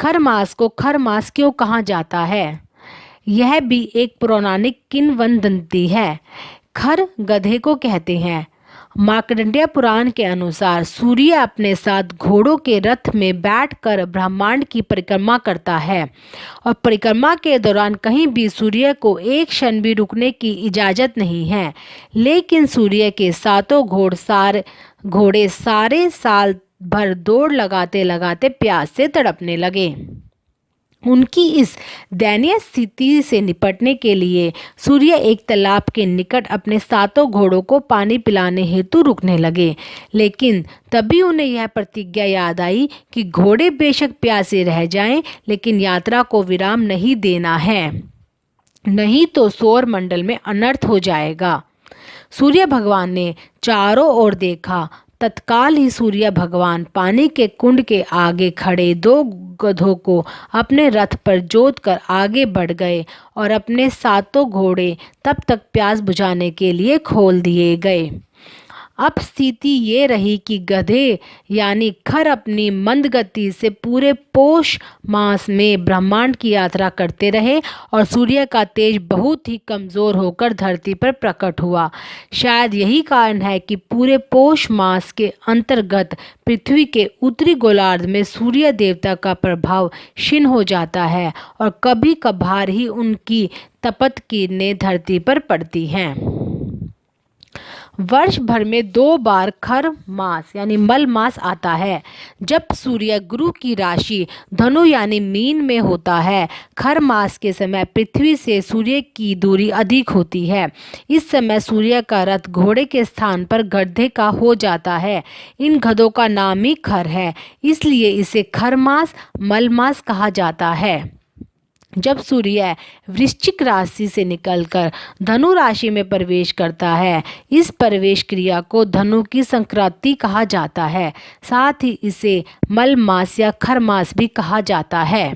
खर मास को खर मास क्यों कहा जाता है? यह भी एक पौराणिक किंवदंती है। खर गधे को कहते हैं। मार्कंडेय पुराण के अनुसार सूर्य अपने साथ घोड़ों के रथ में बैठकर ब्रह्मांड की परिक्रमा करता है और परिक्रमा के दौरान कहीं भी सूर्य को एक क्षण भी रुकने की इजाज़त नहीं है। लेकिन सूर्य के सातों घोड़े सारे साल भर दौड़ लगाते लगाते प्यास से तड़पने लगे। उनकी इस दयनीय स्थिति से निपटने के लिए सूर्य एक तालाब के निकट अपने सातों घोड़ों को पानी पिलाने हेतु रुकने लगे। लेकिन तभी उन्हें यह प्रतिज्ञा याद आई कि घोड़े बेशक प्यासे रह जाएं, लेकिन यात्रा को विराम नहीं देना है, नहीं तो सौर मंडल में अनर्थ हो जाएगा। सूर्य भगवान ने चारों ओर देखा। तत्काल ही सूर्य भगवान पानी के कुंड के आगे खड़े दो गधों को अपने रथ पर जोतकर आगे बढ़ गए और अपने सातों घोड़े तब तक प्यास बुझाने के लिए खोल दिए गए। अब स्थिति ये रही कि गधे यानी खर अपनी मंद गति से पूरे पौष मास में ब्रह्मांड की यात्रा करते रहे और सूर्य का तेज बहुत ही कमज़ोर होकर धरती पर प्रकट हुआ। शायद यही कारण है कि पूरे पौष मास के अंतर्गत पृथ्वी के उत्तरी गोलार्ध में सूर्य देवता का प्रभाव क्षीण हो जाता है और कभी कभार ही उनकी तपत किरणें धरती पर पड़ती हैं। वर्ष भर में 2 बार खर मास यानी मल मास आता है, जब सूर्य गुरु की राशि धनु यानी मीन में होता है। खर मास के समय पृथ्वी से सूर्य की दूरी अधिक होती है। इस समय सूर्य का रथ घोड़े के स्थान पर गधे का हो जाता है। इन गधों का नाम ही खर है, इसलिए इसे खर मास मल मास कहा जाता है। जब सूर्य वृश्चिक राशि से निकलकर धनु राशि में प्रवेश करता है, इस प्रवेश क्रिया को धनु की संक्रांति कहा जाता है। साथ ही इसे मल मास या खर मास भी कहा जाता है।